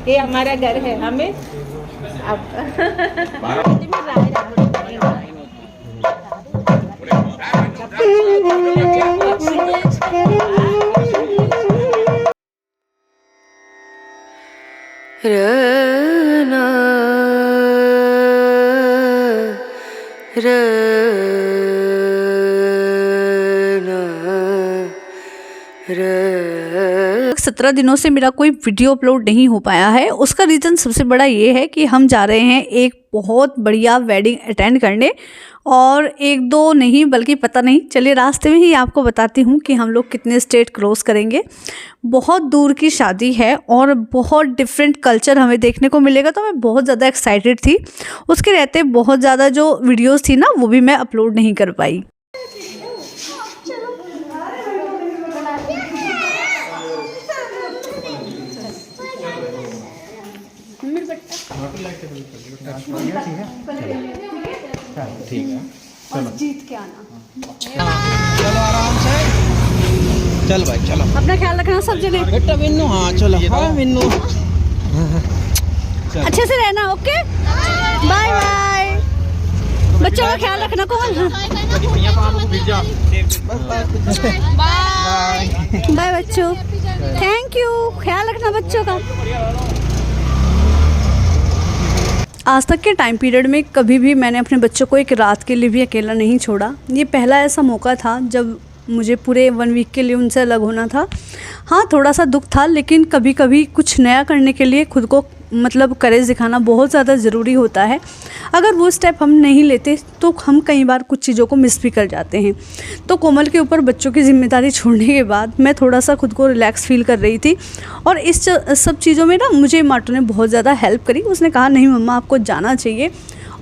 ये हमारा घर है, हमें अब रना 17 दिनों से मेरा कोई वीडियो अपलोड नहीं हो पाया है। उसका रीज़न सबसे बड़ा ये है कि हम जा रहे हैं एक बहुत बढ़िया वेडिंग अटेंड करने, और एक दो नहीं बल्कि पता नहीं, चलिए रास्ते में ही आपको बताती हूँ कि हम लोग कितने स्टेट क्रॉस करेंगे। बहुत दूर की शादी है और बहुत डिफरेंट कल्चर हमें देखने को मिलेगा, तो मैं बहुत ज़्यादा एक्साइटेड थी। उसके रहते बहुत ज़्यादा जो वीडियोज़ थी ना वो भी मैं अपलोड नहीं कर पाई। ठीक है, और जीत के आना। चलो आराम से, चल भाई चलो, अपना ख्याल रखना सब जने। बेटा मिन्नू, हाँ चलो, हाँ मिन्नू, अच्छे से रहना, ओके, बाय बाय। बच्चों का ख्याल रखना। कौन? बाय बच्चों, थैंक यू, ख्याल रखना बच्चों का। आज तक के टाइम पीरियड में कभी भी मैंने अपने बच्चों को एक रात के लिए भी अकेला नहीं छोड़ा। ये पहला ऐसा मौका था जब मुझे पूरे 1 वीक के लिए उनसे अलग होना था। हाँ, थोड़ा सा दुख था, लेकिन कभी कभी कुछ नया करने के लिए खुद को मतलब करेज दिखाना बहुत ज़्यादा ज़रूरी होता है। अगर वो स्टेप हम नहीं लेते तो हम कई बार कुछ चीज़ों को मिस भी कर जाते हैं। तो कोमल के ऊपर बच्चों की जिम्मेदारी छोड़ने के बाद मैं थोड़ा सा खुद को रिलैक्स फील कर रही थी, और इस सब चीज़ों में ना मुझे माटू ने बहुत ज़्यादा हेल्प करी। उसने कहा नहीं मम्मा आपको जाना चाहिए,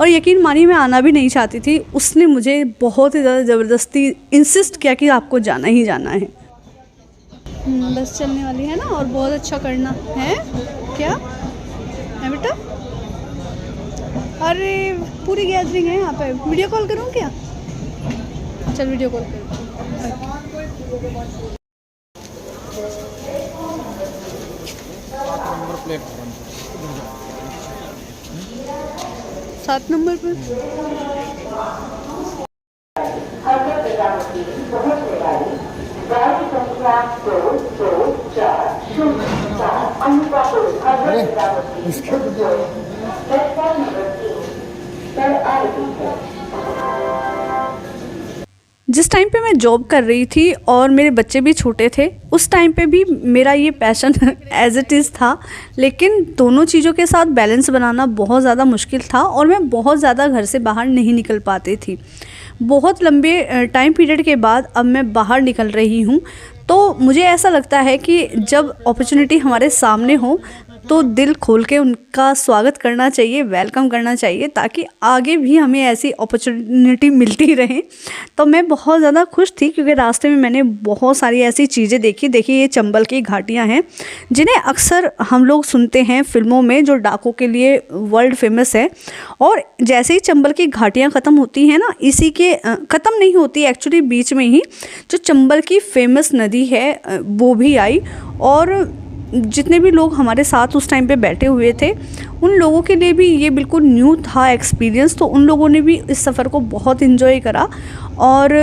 और यकीन मानिए मैं आना भी नहीं चाहती थी। उसने मुझे बहुत ही ज़्यादा ज़बरदस्ती इंसिस्ट किया कि आपको जाना ही जाना है। बस चलने वाली है ना, और बहुत अच्छा करना है क्या है बेटा? अरे पूरी गैदरिंग है यहाँ पे। वीडियो कॉल करूँ क्या? चल वीडियो कॉल करूँ। 7 नंबर पर। जिस टाइम पे मैं जॉब कर रही थी और मेरे बच्चे भी छोटे थे, उस टाइम पे भी मेरा ये पैशन एज इट इज़ था, लेकिन दोनों चीज़ों के साथ बैलेंस बनाना बहुत ज़्यादा मुश्किल था, और मैं बहुत ज़्यादा घर से बाहर नहीं निकल पाती थी। बहुत लंबे टाइम पीरियड के बाद अब मैं बाहर निकल रही हूँ, तो मुझे ऐसा लगता है कि जब अपॉर्चुनिटी हमारे सामने हो तो दिल खोल के उनका स्वागत करना चाहिए, वेलकम करना चाहिए, ताकि आगे भी हमें ऐसी अपॉर्चुनिटी मिलती रहे। तो मैं बहुत ज़्यादा खुश थी क्योंकि रास्ते में मैंने बहुत सारी ऐसी चीज़ें देखी। देखिए ये चंबल की घाटियाँ हैं जिन्हें अक्सर हम लोग सुनते हैं फिल्मों में, जो डाकों के लिए वर्ल्ड फेमस है। और जैसे ही चंबल की घाटियाँ ख़त्म होती हैं ना, इसी के ख़त्म नहीं होती एक्चुअली, बीच में ही जो चंबल की फेमस नदी है वो भी आई, और जितने भी लोग हमारे साथ उस टाइम पे बैठे हुए थे उन लोगों के लिए भी ये बिल्कुल न्यू था एक्सपीरियंस। तो उन लोगों ने भी इस सफ़र को बहुत इन्जॉय करा, और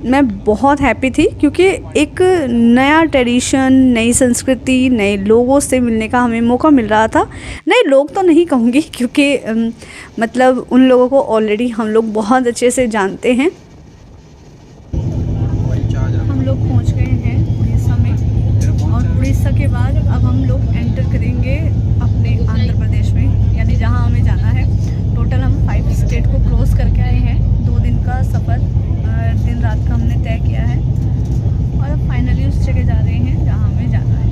मैं बहुत हैप्पी थी क्योंकि एक नया ट्रेडिशन, नई संस्कृति, नए लोगों से मिलने का हमें मौका मिल रहा था। नए लोग तो नहीं कहूँगी क्योंकि मतलब उन लोगों को ऑलरेडी हम लोग बहुत अच्छे से जानते हैं। हम लोग पहुँच गए हैं उड़ीसा में, और उड़ीसा के बाद अब हम लोग एंटर करेंगे अपने आंध्र प्रदेश में, यानी जहाँ हमें जाना है। टोटल हम 5 स्टेट को क्रॉस करके आए हैं। 2 दिन का सफ़र, दिन रात का हमने तय किया है, और अब फाइनली उस जगह जा रहे हैं जहाँ हमें जाना है।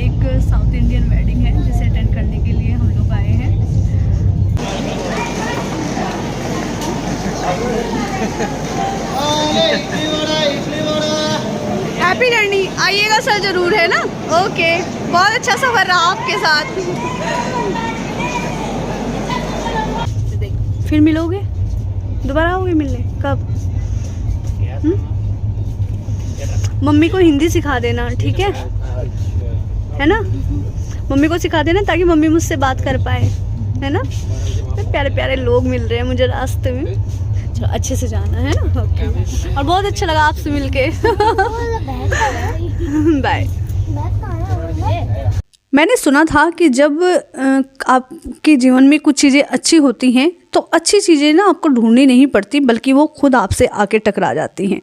एक साउथ इंडियन वेडिंग है जिसे अटेंड करने के लिए हम लोग आए हैं। हैप्पी जर्नी, आइएगा सर ज़रूर, है ना? ओके, बहुत अच्छा सफ़र रहा आपके साथ। फिर मिलोगे? दोबारा आओगे मिलने? कब? मम्मी को हिंदी सिखा देना, ठीक है ना? मम्मी को सिखा देना ताकि मम्मी मुझसे बात कर पाए, है ना। तो प्यारे प्यारे लोग मिल रहे हैं मुझे रास्ते में। चलो अच्छे से जाना है ना। ओके, और बहुत अच्छा लगा आपसे मिलके। बाय। मैंने सुना था कि जब आपके जीवन में कुछ चीज़ें अच्छी होती हैं तो अच्छी चीज़ें ना आपको ढूंढनी नहीं पड़ती, बल्कि वो खुद आपसे आके टकरा जाती हैं।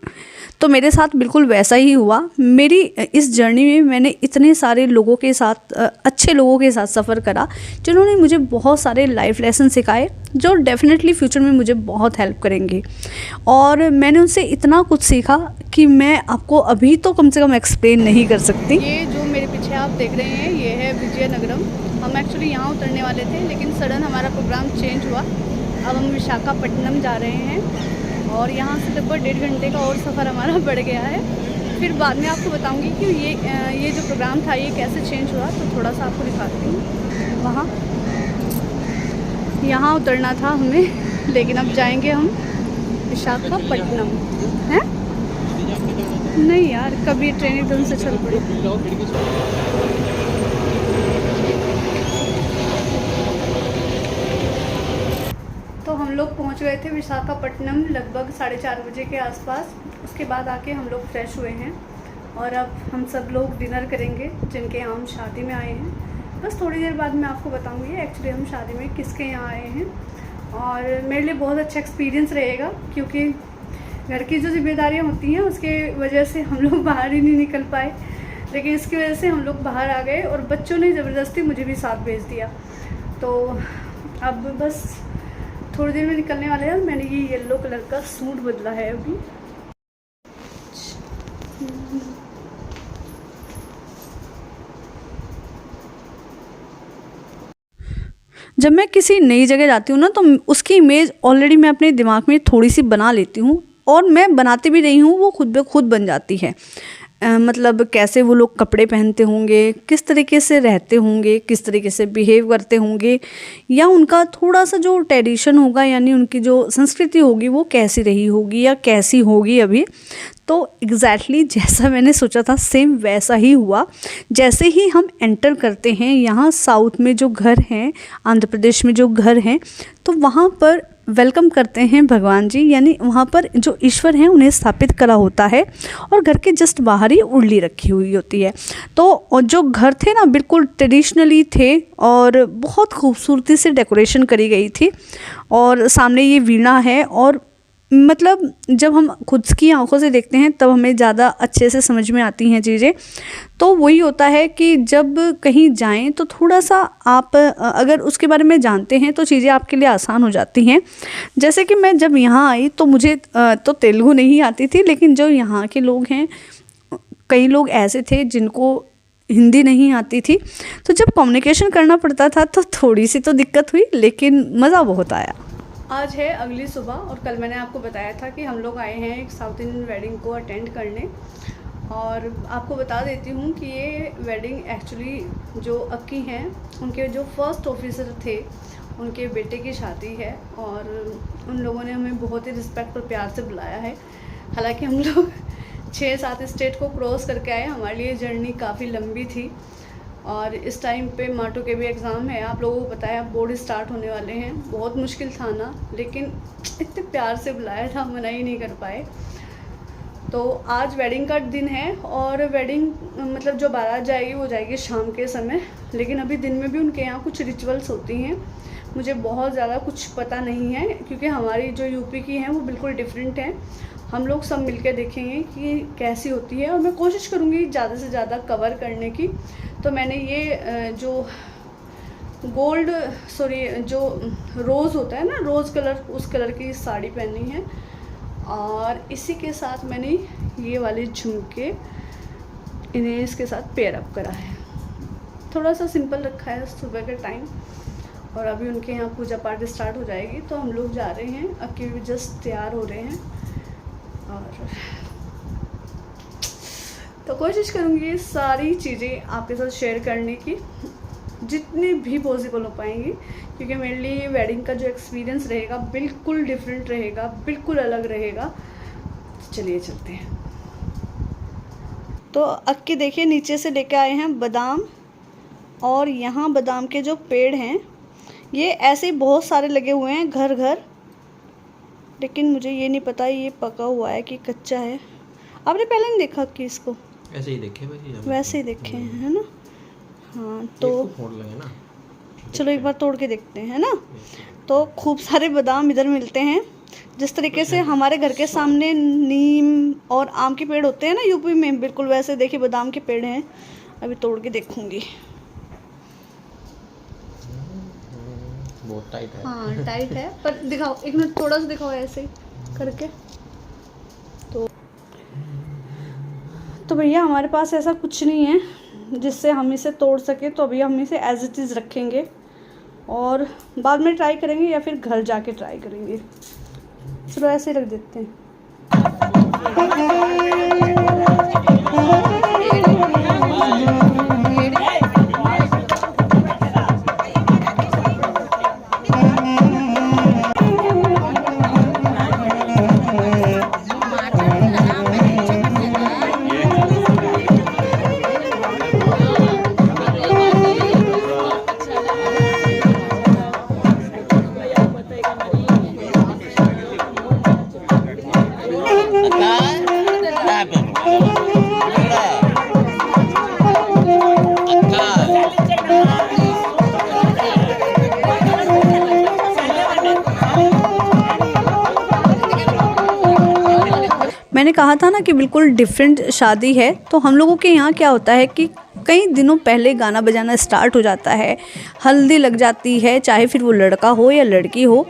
तो मेरे साथ बिल्कुल वैसा ही हुआ। मेरी इस जर्नी में मैंने इतने सारे लोगों के साथ, अच्छे लोगों के साथ सफ़र करा, जिन्होंने मुझे बहुत सारे लाइफ लेसन सिखाए जो डेफिनेटली फ्यूचर में मुझे बहुत हेल्प करेंगे। और मैंने उनसे इतना कुछ सीखा कि मैं आपको अभी तो कम से कम एक्सप्लेन नहीं कर सकती। ये जो मेरे पीछे आप देख रहे हैं ये है विजयनगरम। हम एक्चुअली यहाँ उतरने वाले थे, लेकिन सडन हमारा प्रोग्राम चेंज हुआ। अब हम विशाखापट्टनम जा रहे हैं और यहाँ से लगभग 1.5 घंटे का और सफ़र हमारा बढ़ गया है। फिर बाद में आपको बताऊंगी कि ये जो प्रोग्राम था ये कैसे चेंज हुआ। तो थोड़ा सा आपको दिखाती हूँ। यहाँ उतरना था हमें, लेकिन अब जाएंगे हम विशाखापट्टनम। हैं? नहीं यार, कभी ट्रेन एकदम से चल पड़ी। तो हम लोग पहुंच गए थे विशाखापट्टनम लगभग 4:30 बजे के आसपास। उसके बाद आके हम लोग फ्रेश हुए हैं और अब हम सब लोग डिनर करेंगे जिनके यहाँ हम शादी में आए हैं। बस थोड़ी देर बाद मैं आपको बताऊंगी एक्चुअली हम शादी में किसके यहाँ आए हैं। और मेरे लिए बहुत अच्छा एक्सपीरियंस रहेगा, क्योंकि घर की जो जिम्मेदारियाँ होती हैं उसके वजह से हम लोग बाहर ही नहीं निकल पाए, लेकिन इसकी वजह से हम लोग बाहर आ गए और बच्चों ने ज़बरदस्ती मुझे भी साथ भेज दिया। तो अब बस थोड़ी देर में निकलने वाले हैं। मैंने ये येलो कलर का सूट बदला है अभी। जब मैं किसी नई जगह जाती हूँ ना, तो उसकी इमेज ऑलरेडी मैं अपने दिमाग में थोड़ी सी बना लेती हूँ, और मैं बनाती भी रही हूँ, वो खुद ब खुद बन जाती है। मतलब कैसे वो लोग कपड़े पहनते होंगे, किस तरीके से रहते होंगे, किस तरीके से बिहेव करते होंगे, या उनका थोड़ा सा जो ट्रेडिशन होगा, यानी उनकी जो संस्कृति होगी वो कैसी रही होगी या कैसी होगी अभी। तो एग्जैक्टली जैसा मैंने सोचा था सेम वैसा ही हुआ। जैसे ही हम एंटर करते हैं यहाँ साउथ में जो घर हैं, आंध्र प्रदेश में जो घर हैं, तो वहाँ पर वेलकम करते हैं भगवान जी, यानी वहाँ पर जो ईश्वर हैं उन्हें स्थापित करा होता है, और घर के जस्ट बाहर ही उर्ली रखी हुई होती है। तो जो घर थे ना बिल्कुल ट्रेडिशनली थे और बहुत खूबसूरती से डेकोरेशन करी गई थी। और सामने ये वीणा है, और मतलब जब हम खुद की आंखों से देखते हैं तब हमें ज़्यादा अच्छे से समझ में आती हैं चीज़ें। तो वही होता है कि जब कहीं जाएं तो थोड़ा सा आप अगर उसके बारे में जानते हैं तो चीज़ें आपके लिए आसान हो जाती हैं। जैसे कि मैं जब यहाँ आई तो मुझे तो तेलुगु नहीं आती थी, लेकिन जो यहाँ के लोग हैं कई लोग ऐसे थे जिनको हिंदी नहीं आती थी। तो जब कम्युनिकेशन करना पड़ता था तो थोड़ी सी तो दिक्कत हुई, लेकिन मज़ा बहुत आया। आज है अगली सुबह और कल मैंने आपको बताया था कि हम लोग आए हैं एक साउथ इंडियन वेडिंग को अटेंड करने। और आपको बता देती हूँ कि ये वेडिंग एक्चुअली जो अक्की हैं उनके जो फर्स्ट ऑफिसर थे उनके बेटे की शादी है, और उन लोगों ने हमें बहुत ही रिस्पेक्ट और प्यार से बुलाया है। हालांकि हम लोग 6-7 स्टेट को क्रॉस करके आए, हमारे लिए जर्नी काफ़ी लंबी थी। और इस टाइम पे माटो के भी एग्ज़ाम है, आप लोगों को पता है अब बोर्ड स्टार्ट होने वाले हैं। बहुत मुश्किल था ना, लेकिन इतने प्यार से बुलाया था, मना ही नहीं कर पाए। तो आज वेडिंग का दिन है, और वेडिंग मतलब जो बारात जाएगी वो जाएगी शाम के समय, लेकिन अभी दिन में भी उनके यहाँ कुछ रिचुअल्स होती हैं। मुझे बहुत ज़्यादा कुछ पता नहीं है, क्योंकि हमारी जो यूपी की हैं वो बिल्कुल डिफरेंट हैं। हम लोग सब मिलकर देखेंगे कि कैसी होती है, और मैं कोशिश करूँगी ज़्यादा से ज़्यादा कवर करने की। तो मैंने ये जो जो रोज़ होता है ना, रोज़ कलर, उस कलर की साड़ी पहनी है, और इसी के साथ मैंने ये वाले झुमके इन्हें इसके साथ पेयर अप करा है। थोड़ा सा सिंपल रखा है सुबह का टाइम, और अभी उनके यहाँ पूजा पाठ स्टार्ट हो जाएगी तो हम लोग जा रहे हैं। अक्की भी जस्ट तैयार हो रहे हैं, और तो कोशिश करूँगी सारी चीज़ें आपके साथ शेयर करने की जितनी भी पॉसिबल हो पाएंगी, क्योंकि मेरे लिए वेडिंग का जो एक्सपीरियंस रहेगा बिल्कुल डिफरेंट रहेगा, बिल्कुल अलग रहेगा। चलिए चलते हैं। तो अक्की देखिए नीचे से लेके आए हैं बादाम, और यहाँ बादाम के जो पेड़ हैं ये ऐसे ही बहुत सारे लगे हुए हैं घर घर, लेकिन मुझे ये नहीं पता ये पका हुआ है कि कच्चा है। आपने पहले नहीं देखा कि इसको? ऐसे ही देखे भाई, वैसे ही देखे हैं, है ना? हाँ तो फोड़ लेंगे ना, चलो एक बार तोड़ के देखते हैं, है ना? तो खूब सारे बादाम इधर मिलते हैं। जिस तरीके से हमारे घर के सामने नीम और आम के पेड़ होते हैं ना यूपी में, बिल्कुल वैसे देखिए बादाम के पेड़ हैं। अभी तोड़ के देखूंगी। बहुत टाइट है। हाँ टाइट है, पर दिखाओ एक मिनट, थोड़ा सा दिखाओ ऐसे ही करके। तो भैया हमारे पास ऐसा कुछ नहीं है जिससे हम इसे तोड़ सके, तो अभी हम इसे एज इट इज़ रखेंगे और बाद में ट्राई करेंगे या फिर घर जाके ट्राई करेंगे। चलो ऐसे ही रख देते हैं। मैंने कहा था ना कि बिल्कुल डिफरेंट शादी है। तो हम लोगों के यहाँ क्या होता है कि कई दिनों पहले गाना बजाना स्टार्ट हो जाता है, हल्दी लग जाती है, चाहे फिर वो लड़का हो या लड़की हो।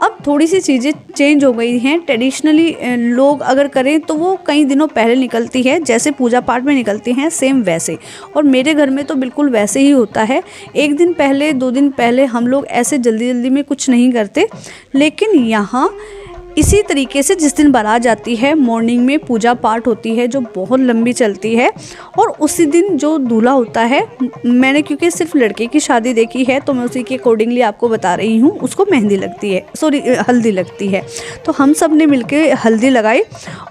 अब थोड़ी सी चीज़ें चेंज हो गई हैं। ट्रेडिशनली लोग अगर करें तो वो कई दिनों पहले निकलती है, जैसे पूजा पाठ में निकलती हैं सेम वैसे। और मेरे घर में तो बिल्कुल वैसे ही होता है। एक दिन पहले 2 दिन पहले हम लोग ऐसे जल्दी जल्दी में कुछ नहीं करते, लेकिन यहाँ इसी तरीके से जिस दिन बारात जाती है मॉर्निंग में पूजा पाठ होती है जो बहुत लंबी चलती है। और उसी दिन जो दूल्हा होता है, मैंने क्योंकि सिर्फ लड़के की शादी देखी है तो मैं उसी के अकॉर्डिंगली आपको बता रही हूँ, उसको मेहंदी लगती है, सॉरी हल्दी लगती है। तो हम सब ने मिलके हल्दी लगाई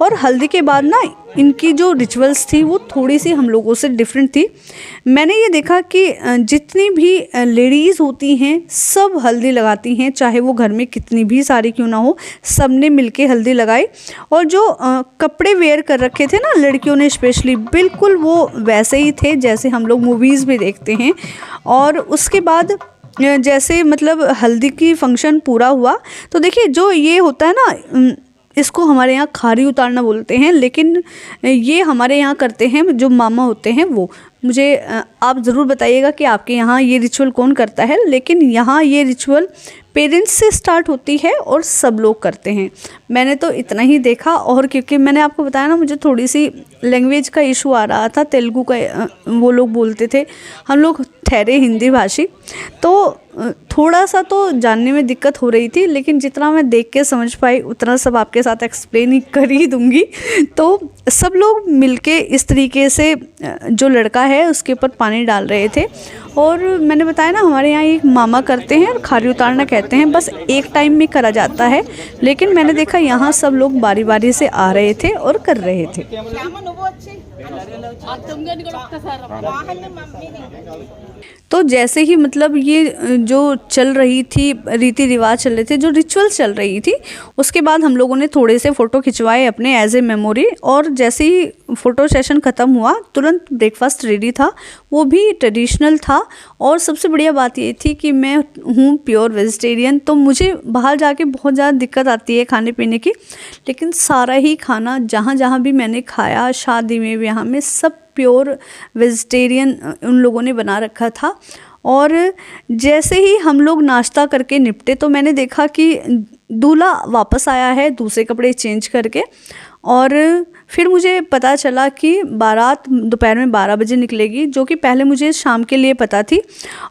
और हल्दी के बाद ना इनकी जो रिचुअल्स थी वो थोड़ी सी हम लोगों से डिफरेंट थी। मैंने ये देखा कि जितनी भी लेडीज़ होती हैं सब हल्दी लगाती हैं, चाहे वो घर में कितनी भी सारी क्यों ना हो, सब ने मिलके हल्दी लगाई। और जो कपड़े वेयर कर रखे थे ना लड़कियों ने स्पेशली, बिल्कुल वो वैसे ही थे जैसे हम लोग मूवीज़ में देखते हैं। और उसके बाद जैसे मतलब हल्दी की फंक्शन पूरा हुआ तो देखिए जो ये होता है ना, इसको हमारे यहाँ खारी उतारना बोलते हैं, लेकिन ये हमारे यहाँ करते हैं जो मामा होते हैं वो। मुझे आप ज़रूर बताइएगा कि आपके यहाँ ये रिचुअल कौन करता है। लेकिन यहाँ ये रिचुअल पेरेंट्स से स्टार्ट होती है और सब लोग करते हैं। मैंने तो इतना ही देखा, और क्योंकि मैंने आपको बताया ना मुझे थोड़ी सी लैंग्वेज का इशू आ रहा था, तेलुगु का वो लोग बोलते थे, हम लोग ठहरे हिंदी भाषी, तो थोड़ा सा तो जानने में दिक्कत हो रही थी। लेकिन जितना मैं देख के समझ पाई उतना सब आपके साथ एक्सप्लेन ही कर ही दूँगी। तो सब लोग मिलके इस तरीके से जो लड़का है उसके ऊपर पानी डाल रहे थे। और मैंने बताया ना हमारे यहाँ एक मामा करते हैं और खारी उतारना कहते हैं, बस एक टाइम में करा जाता है। लेकिन मैंने देखा यहाँ सब लोग बारी बारी से आ रहे थे और कर रहे थे। तो जैसे ही मतलब ये जो चल रही थी रीति रिवाज चल रहे थे, जो रिचुअल्स चल रही थी, उसके बाद हम लोगों ने थोड़े से फ़ोटो खिंचवाए अपने एज ए मेमोरी। और जैसे ही फ़ोटो सेशन ख़त्म हुआ तुरंत ब्रेकफास्ट रेडी था, वो भी ट्रेडिशनल था। और सबसे बढ़िया बात ये थी कि मैं हूँ प्योर वेजिटेरियन, तो मुझे बाहर जाके बहुत ज़्यादा दिक्कत आती है खाने पीने की। लेकिन सारा ही खाना जहाँ जहाँ भी मैंने खाया, शादी में ब्याह में, सब प्योर वेजिटेरियन उन लोगों ने बना रखा था। और जैसे ही हम लोग नाश्ता करके निपटे तो मैंने देखा कि दूल्हा वापस आया है दूसरे कपड़े चेंज करके। और फिर मुझे पता चला कि बारात दोपहर में 12 बजे निकलेगी, जो कि पहले मुझे शाम के लिए पता थी।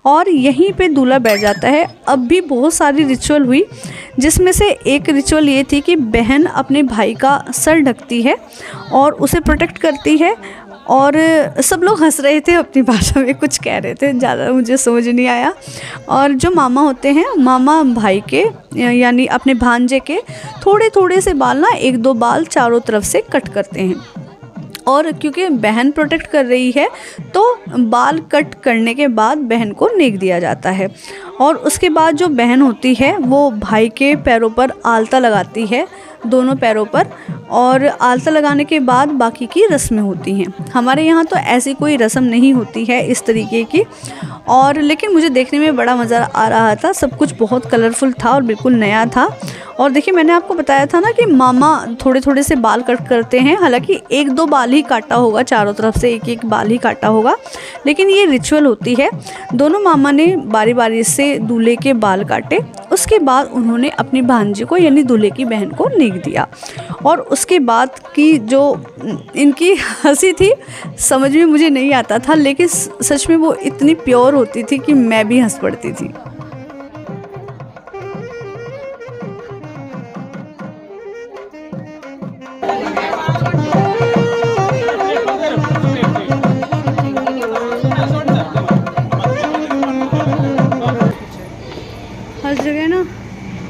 और यहीं पे दूल्हा बैठ जाता है। अब भी बहुत सारी रिचुअल हुई, जिसमें से एक रिचुअल ये थी कि बहन अपने भाई का सर ढकती है और उसे प्रोटेक्ट करती है। और सब लोग हंस रहे थे, अपनी भाषा में कुछ कह रहे थे, ज़्यादा मुझे समझ नहीं आया। और जो मामा होते हैं, मामा भाई के यानी अपने भांजे के थोड़े थोड़े से बाल ना 1-2 बाल चारों तरफ से कट करते हैं। और क्योंकि बहन प्रोटेक्ट कर रही है तो बाल कट करने के बाद बहन को नेक दिया जाता है। और उसके बाद जो बहन होती है वो भाई के पैरों पर आलता लगाती है, दोनों पैरों पर, और आलता लगाने के बाद बाकी की रस्में होती हैं। हमारे यहाँ तो ऐसी कोई रस्म नहीं होती है इस तरीके की, और लेकिन मुझे देखने में बड़ा मज़ा आ रहा था। सब कुछ बहुत कलरफुल था और बिल्कुल नया था। और देखिए, मैंने आपको बताया था ना कि मामा थोड़े थोड़े से बाल कट करते हैं, हालांकि 1-2 बाल ही काटा होगा, चारों तरफ से 1-1 बाल ही काटा होगा, लेकिन ये रिचुअल होती है। दोनों मामा ने बारी बारी से दूल्हे के बाल काटे, उसके बाद उन्होंने अपनी भांजी को यानी दूल्हे की बहन को नेक दिया। और उसके बाद की जो इनकी हंसी थी समझ में मुझे नहीं आता था, लेकिन सच में वो इतनी प्योर होती थी कि मैं भी हंस पड़ती थी। हर जगह ना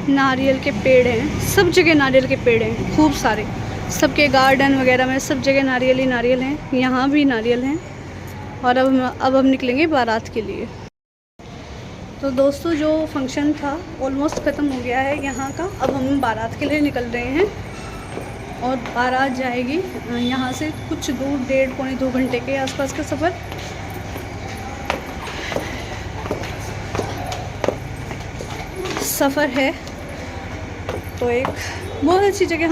नारियल के पेड़ हैं, सब जगह नारियल के पेड़ हैं, खूब सारे, सबके गार्डन वगैरह में सब जगह नारियल ही नारियल हैं। यहाँ भी नारियल हैं। और अब हम निकलेंगे बारात के लिए। तो दोस्तों, जो फंक्शन था ऑलमोस्ट ख़त्म हो गया है यहाँ का। अब हम बारात के लिए निकल रहे हैं और बारात जाएगी यहाँ से कुछ दूर, 1.5-2 घंटे के आसपास का सफ़र। है तो एक बहुत अच्छी जगह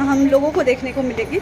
हम लोगों को देखने को मिलेगी।